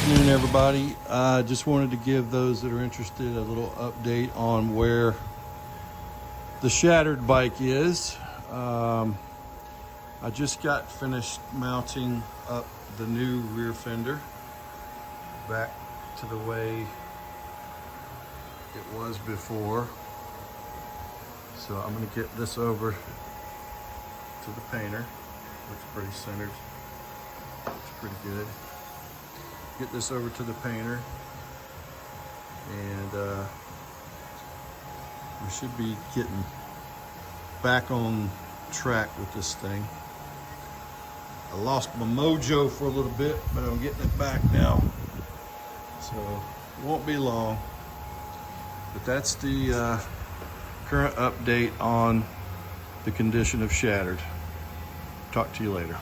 afternoon, everybody. I just wanted to give those that are interested a little update on where the shattered bike is. I just got finished mounting up the new rear fender back to the way it was before. So I'm going to get this over to the painter. Looks pretty centered. Looks pretty good. Get this over to the painter, and we should be getting back on track with this thing. I lost my mojo for a little bit, but I'm getting it back now, so it won't be long. But that's the current update on the condition of Shattered. Talk to you later.